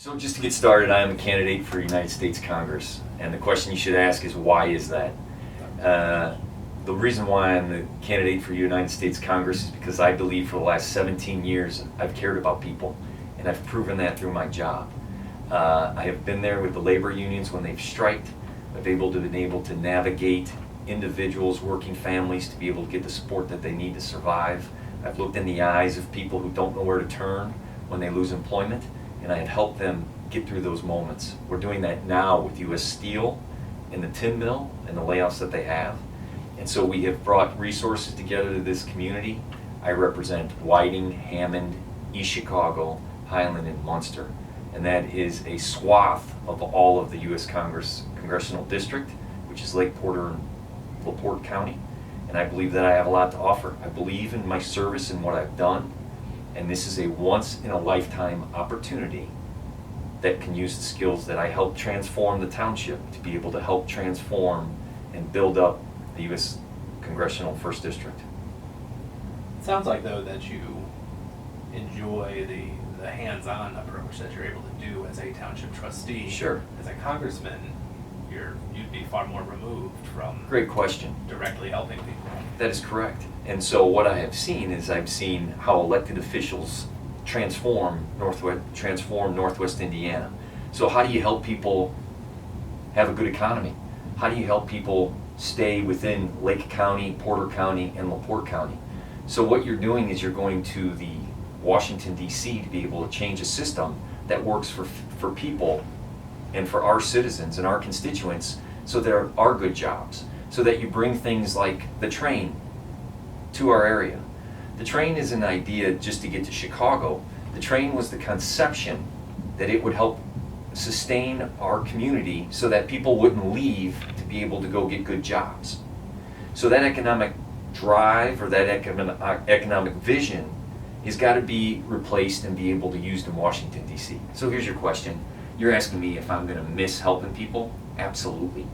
So just to get started, I am a candidate for United States Congress, and the question you should ask is, why is that? The reason why I'm the candidate for United States Congress is because I believe for the last 17 years I've cared about people, and I've proven that through my job. I have been there with the labor unions when they've striked. I've been able to navigate individuals, working families, to be able to get the support that they need to survive. I've looked in the eyes of people who don't know where to turn when they lose employment, and I have helped them get through those moments. We're doing that now with U.S. Steel and the tin mill and the layoffs that they have. And so we have brought resources together to this community. I represent Whiting, Hammond, East Chicago, Highland, and Munster. And that is a swath of all of the U.S. Congressional District, which is Lake Porter and LaPorte County. And I believe that I have a lot to offer. I believe in my service and what I've done. And this is a once-in-a-lifetime opportunity that can use the skills that I helped transform the township to be able to help transform and build up the U.S. Congressional 1st District. It sounds like, though, that you enjoy the hands-on approach that you're able to do as a township trustee. Sure. As a congressman, you'd be far more removed from Great question. directly helping people. That is correct. And so what I have seen is I've seen how elected officials transform Northwest Indiana. So how do you help people have a good economy? How do you help people stay within Lake County, Porter County, and LaPorte County? So what you're doing is you're going to the Washington, D.C. to be able to change a system that works for people and for our citizens and our constituents, so there are good jobs, so that you bring things like the train to our area. The train is an idea just to get to Chicago. The train was the conception that it would help sustain our community so that people wouldn't leave to be able to go get good jobs. So that economic drive or that economic vision has got to be replaced and be able to used in Washington, D.C. So here's your question. You're asking me if I'm going to miss helping people? Absolutely.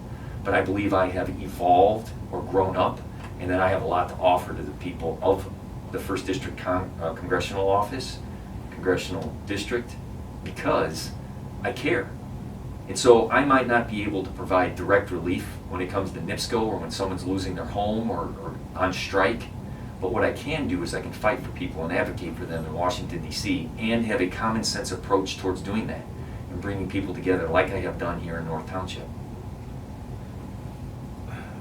But I believe I have evolved or grown up, and that I have a lot to offer to the people of the 1st District Congressional Office, Congressional District, because I care. And so I might not be able to provide direct relief when it comes to NIPSCO or when someone's losing their home or on strike. But what I can do is I can fight for people and advocate for them in Washington, D.C. and have a common sense approach towards doing that and bringing people together like I have done here in North Township.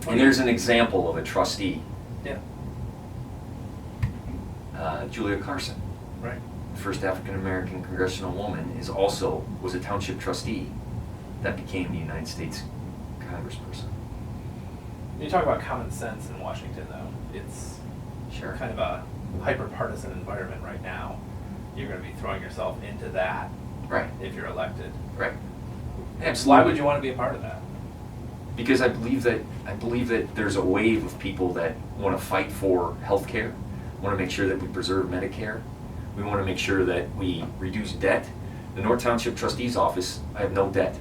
And there's an example of a trustee. Yeah. Julia Carson, Right. the first African-American congressional woman, was a township trustee that became the United States congressperson. You talk about common sense in Washington, though. It's Sure. kind of a hyper-partisan environment right now. You're going to be throwing yourself into that Right. if you're elected. Right. Why Absolutely. would you want to be a part of that? Because I believe that there's a wave of people that want to fight for health care, want to make sure that we preserve Medicare. We want to make sure that we reduce debt. The North Township Trustee's Office, I have no debt.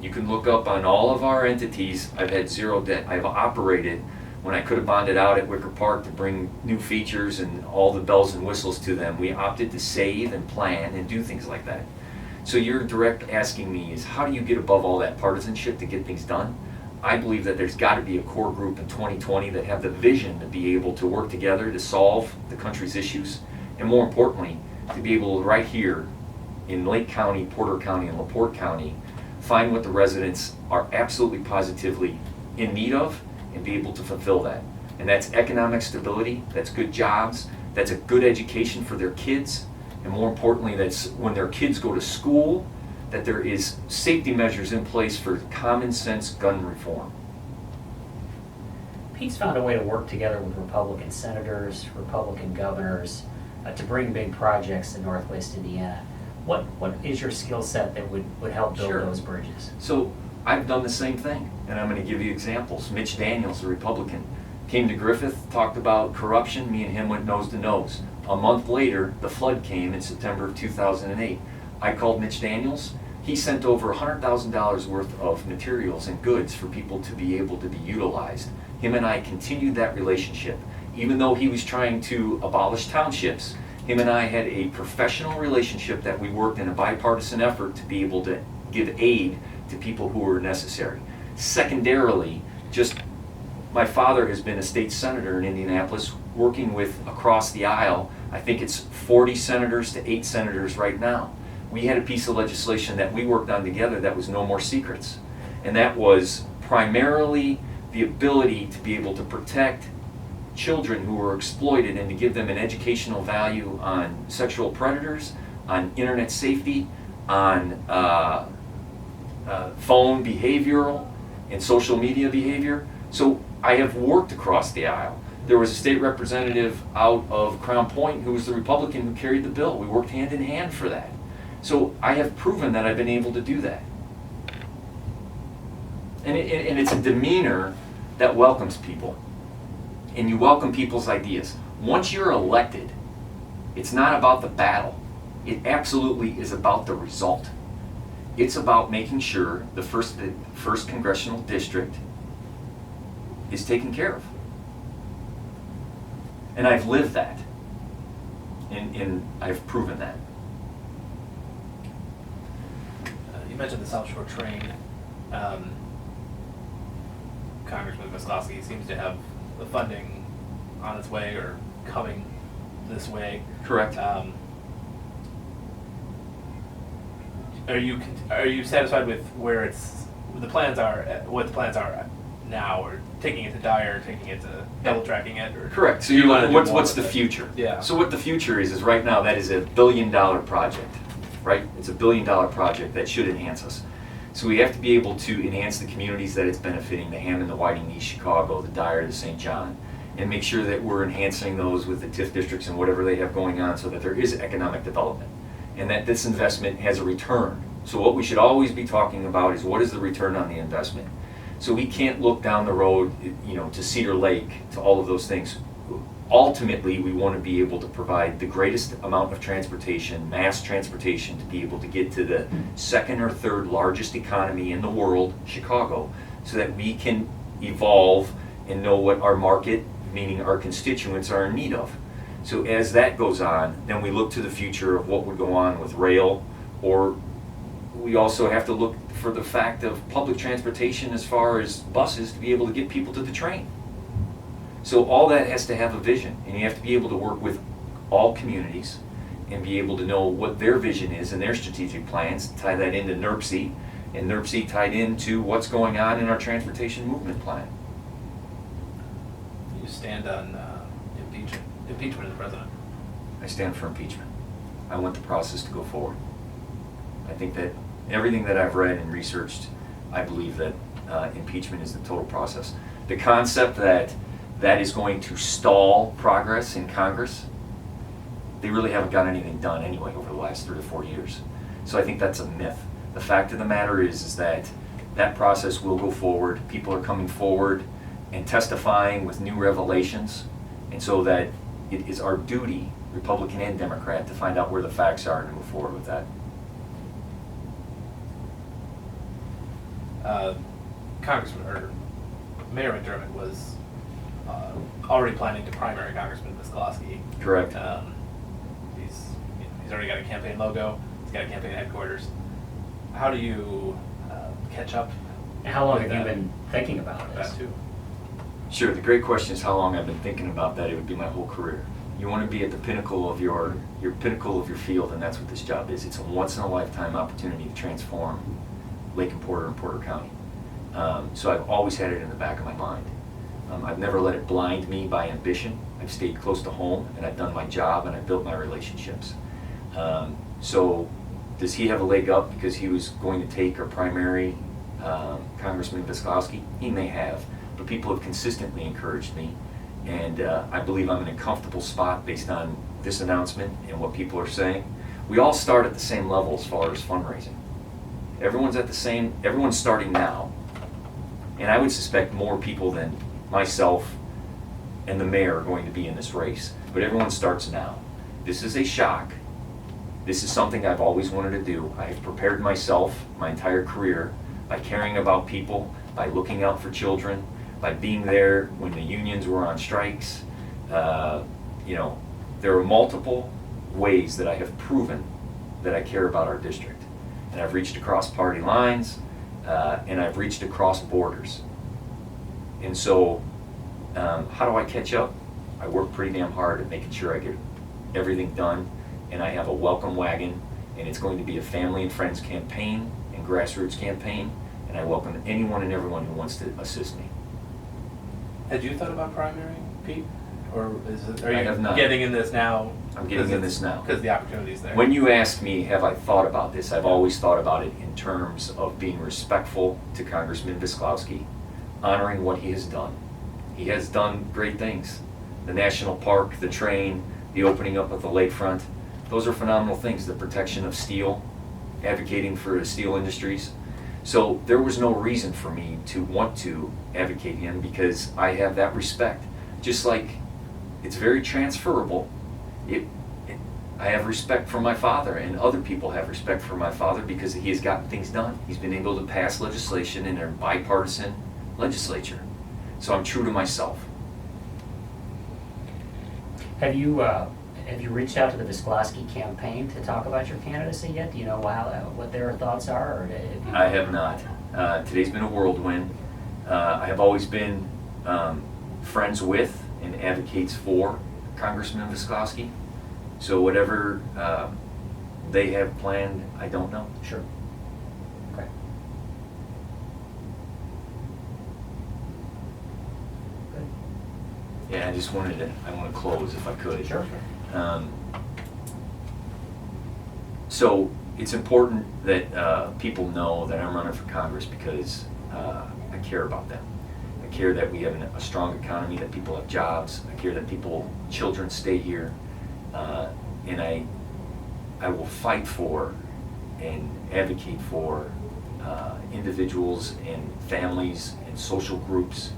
You can look up on all of our entities, I've had zero debt. I've operated when I could have bonded out at Wicker Park to bring new features and all the bells and whistles to them. We opted to save and plan and do things like that. So your direct asking me is, how do you get above all that partisanship to get things done? I believe that there's got to be a core group in 2020 that have the vision to be able to work together to solve the country's issues, and more importantly, to be able to right here in Lake County, Porter County, and LaPorte County, find what the residents are absolutely positively in need of and be able to fulfill that. And that's economic stability, that's good jobs, that's a good education for their kids, and more importantly, that's when their kids go to school, that there is safety measures in place for common sense gun reform. Pete's found a way to work together with Republican senators, Republican governors, to bring big projects to Northwest Indiana. What is your skill set that would help build Sure. those bridges? So I've done the same thing, and I'm going to give you examples. Mitch Daniels, a Republican, came to Griffith, talked about corruption. Me and him went nose to nose. A month later, the flood came in September of 2008. I called Mitch Daniels. He sent over $100,000 worth of materials and goods for people to be able to be utilized. Him and I continued that relationship. Even though he was trying to abolish townships, Him and I had a professional relationship that we worked in a bipartisan effort to be able to give aid to people who were necessary. Secondarily, just my father has been a state senator in Indianapolis, working with across the aisle. I think it's 40 senators to 8 senators right now. We had a piece of legislation that we worked on together that was No More Secrets. And that was primarily the ability to be able to protect children who were exploited and to give them an educational value on sexual predators, on internet safety, on phone behavioral and social media behavior. So I have worked across the aisle. There was a state representative out of Crown Point who was the Republican who carried the bill. We worked hand in hand for that. So I have proven that I've been able to do that. And it's a demeanor that welcomes people. And you welcome people's ideas. Once you're elected, it's not about the battle. It absolutely is about the result. It's about making sure the first congressional district is taken care of. And I've lived that. And I've proven that. You mentioned the South Shore train. Congressman Wisniewski seems to have the funding on its way or coming this way. Correct. Are you satisfied with where what the plans are now, or taking it to Dyer, taking it to double tracking it, or correct. So do you want to do more what's with the it? future? Yeah. So what the future is right now, that is a $1 billion project, right? It's a $1 billion project that should enhance us. So we have to be able to enhance the communities that it's benefiting, the Hammond, the Whiting, East Chicago, the Dyer, the St. John, and make sure that we're enhancing those with the TIF districts and whatever they have going on so that there is economic development and that this investment has a return. So what we should always be talking about is what is the return on the investment. So we can't look down the road, to Cedar Lake, to all of those things. Ultimately, we want to be able to provide the greatest amount of transportation, mass transportation, to be able to get to the second or third largest economy in the world, Chicago, so that we can evolve and know what our market, meaning our constituents, are in need of. So as that goes on, then we look to the future of what would go on with rail, or we also have to look for the fact of public transportation as far as buses to be able to get people to the train. So all that has to have a vision, and you have to be able to work with all communities and be able to know what their vision is and their strategic plans, tie that into NERC, and NERC tied into what's going on in our transportation movement plan. You stand on impeachment of the president. I stand for impeachment. I want the process to go forward. I think that everything that I've read and researched, I believe that impeachment is the total process. The concept that is going to stall progress in Congress, they really haven't got anything done anyway over the last 3 to 4 years. So I think that's a myth. The fact of the matter is that process will go forward. People are coming forward and testifying with new revelations, and so that it is our duty, Republican and Democrat, to find out where the facts are and move forward with that. Congressman or Mayor McDermott was already planning to primary Congressman Wisniewski. Correct. He's already got a campaign logo. He's got a campaign headquarters. How do you catch up? How long with have you that? been thinking about this? That too. Sure, the great question is how long I've been thinking about that. It would be my whole career. You want to be at the pinnacle of your pinnacle of your field, and that's what this job is. It's a once-in-a-lifetime opportunity to transform Lake and Porter and Porter County. So I've always had it in the back of my mind. I've never let it blind me by ambition. I've stayed close to home, and I've done my job, and I've built my relationships. So does he have a leg up because he was going to take our primary Congressman Wisniewski? He may have, but people have consistently encouraged me, and I believe I'm in a comfortable spot based on this announcement and what people are saying. We all start at the same level as far as fundraising. Everyone's starting now, and I would suspect more people than myself and the mayor are going to be in this race, but everyone starts now. This is a shock. This is something I've always wanted to do. I've prepared myself my entire career by caring about people, by looking out for children, by being there when the unions were on strikes. There were multiple ways that I have proven that I care about our district. And I've reached across party lines, and I've reached across borders. And so, how do I catch up? I work pretty damn hard at making sure I get everything done, and I have a welcome wagon, and it's going to be a family and friends campaign and grassroots campaign, and I welcome anyone and everyone who wants to assist me. Had you thought about primarying, Pete? Or are I you have not. getting in this now? I'm getting in this now. Because the opportunity's there. When you ask me, have I thought about this, I've always thought about it in terms of being respectful to Congressman Visklowski, honoring what he has done. He has done great things. The national park, the train, the opening up of the lakefront, those are phenomenal things. The protection of steel, advocating for the steel industries. So there was no reason for me to want to advocate him because I have that respect. Just like it's very transferable. I have respect for my father, and other people have respect for my father because he has gotten things done. He's been able to pass legislation in a bipartisan legislature. So I'm true to myself. Have you reached out to the Visklowski campaign to talk about your candidacy yet? Do you know what their thoughts are? Or have you... I have not. Today's been a whirlwind. I have always been friends with and advocates for Congressman Visklowski. So whatever they have planned, I don't know. Sure. Okay. Good. Yeah, I want to close if I could. Sure. So it's important that people know that I'm running for Congress because I care about them. I care that we have a strong economy, that people have jobs. I care that children stay here. And I will fight for and advocate for individuals and families and social groups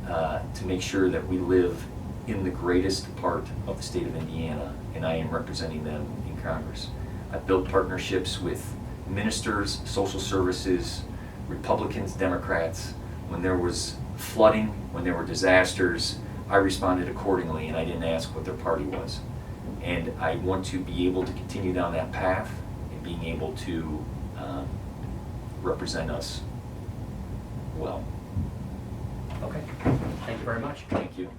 to make sure that we live in the greatest part of the state of Indiana, and I am representing them in Congress. I've built partnerships with ministers, social services, Republicans, Democrats. When there was flooding, when there were disasters, I responded accordingly, and I didn't ask what their party was. And I want to be able to continue down that path and being able to represent us well. Okay. Thank you very much. Thank you.